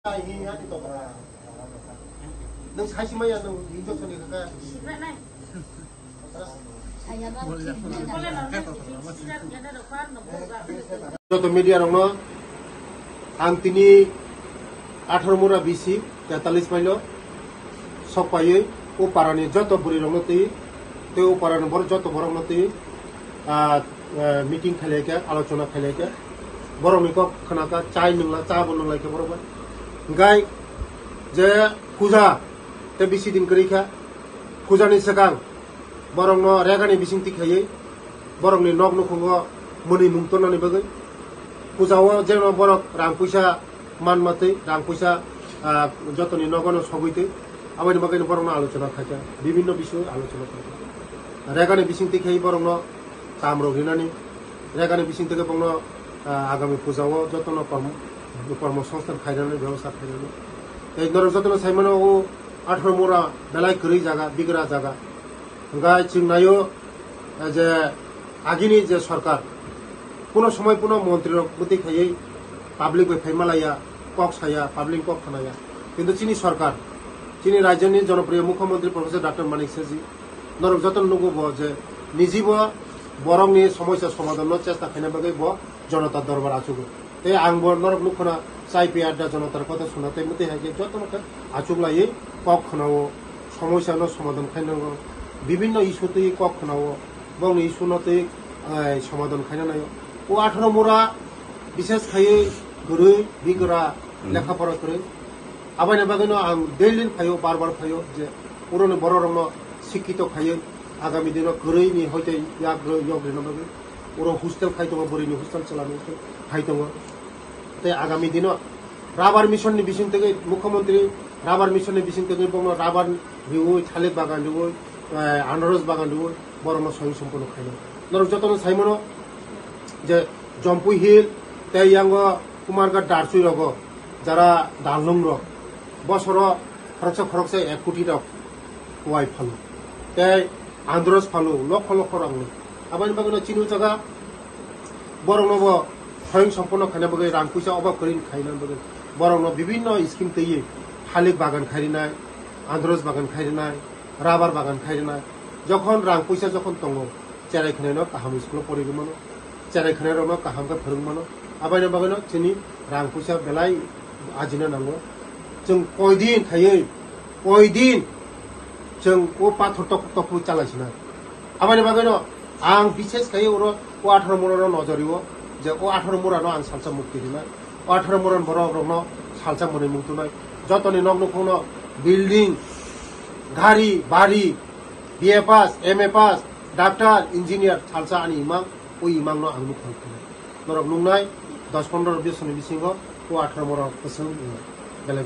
नों साइसिमाया नों हिनजावसानि खोथा যত মিডিয়া রং আং তিনি 18 মুরা বিসি 43 মাইল সপাইয়ে ও পারানি যত বুড়ি রং তুই তে ও পারানি বড় যত বড় তুই মিটিং খাইলাইকে আলোচনা খাইলাইকে বড় মিকক খানাকা চাই নংলা চা বনলাইকে বড় গাই যে পূজা তে বিসি দিন করিখা পূজানি সেকাং বরং রেগানি বিসিংতি খাইয়ে বরংনি নগ নখঙ্গ মনি মুংতনানি বাগै পূজাও যেন বড় রাং পয়সা মান মাতে রাং পয়সা যতনি নগন সবইতে আবানি বাগैनो বরং আলোচনা থাকে বিভিন্ন বিষয় আলোচনা থাকে রেগানি বিসিংতি খাই বরং কাম রগিনানি রেগানি বিসিং থেকে বরং আগামী পূজাও যতন কর্মসংস্থান খাইনানি ব্যবস্থা খাইনানি এই নর যতন সাইমানো ও 18 মোরা বেলাই করি জায়গা বিগরা জায়গা গাই চিংনায়ও যে আগিনি যে সরকার কোনো সময় কোনো মন্ত্রীর প্রতি খাইয়ে পাবলিক ফাইমালাইয়া কক সাইয়া পাবলিক কক খানাইয়া কিন্তু চিনি সরকার চিনি রাজ্যনি জনপ্রিয় মুখ্যমন্ত্রী প্রফেসর ডক্টর মানিক সেজি নরক যতন নুগব যে নিজিব বরংনি সমস্যা সমাধান চেষ্টা খাইনা বাগै ব জনতার দরবার আচুগ এই আং নরক নুখনা চাই পেয়ারটা জনতার কথা শোনাতে মতে হাইকে যত মতে আচুগলাই কক খানাও সমস্যা সমাধান খাইনাঙ্গো বিভিন্ন ইস্যুতে কক খানাও এবং ইস্যুনতে সমাধান খাইনা নাই ও 18 মোরা বিশেষ খাইয়ে গুরু বিগরা লেখাপড়া করে আবাইনা বাগैनो आं दैलिन फायो बार फायो जे पुरनो बर रंग शिक्षित खायो आगामी दिन गुरैनि हयते याग यग्रेनो बागै पुरो हस्टेल खाइ दङ बोरिनि हस्टेल चलानो खाइ दङ ते आगामी दिन राबार मिशननि बिसिं तेगे मुख्यमंत्री राबार मिशननि बिसिं तेगे बङ राबार रिउ थालिर बागान रिउ आनारस बागान रिउ बरन स्वयं सम्पूर्ण खाइनो नर जतन साइमनो যে জম্পুই হিল তে ইয়াঙ্গ কুমারঘাট দারসুই রগ যারা দালং রগ বছর খরকসে 1 কোটি রগ ওয়াই ফালু তে আন্দ্রস ফালু লক্ষ লক্ষ রং আবানি বাগैनो চিনু জায়গা বরংনব স্বয়ং সম্পূর্ণ খাইনা বাগै রাং পয়সা অভাব করিন খাইনা বাগै বরংন বিভিন্ন স্কিম তৈয়ে থালিক বাগান খাইরিনাই আন্দ্রস বাগান খাইরিনাই রাবার বাগান খাইরিনাই যখন রাং পয়সা যখন দङ চেরাই খাইনো কাহাম স্কুল পড়িগমনো চেরাই খাইनो काहामखौ फोरोंमानो आबायनो बागैनो जोंनि रां फैसा बेलाय आजिनो नांगौ जों कयदिन थायो कयदिन जों ओ पाथर टक चालायसिना आबायनो बागैनो आं बिसेस खायो ओ 18 मोरानो नजरियो जे ओ 18 मोरानो आं सालसा मुक्ति दिना 18 मोरान बरनो सालसा मने मुक्तुनाय जतनि नगनखौनो बिल्डिं गाड़ी बाड़ी बीए पास एमए पास डॉक्टर इंजीनियर सालसा आनि इमां ওই ইমাংনো আংनु খাইखौ नरक नुंनाय 10-15 बोसोरनि बिसिङाव 18 मोरा बोसोर बेले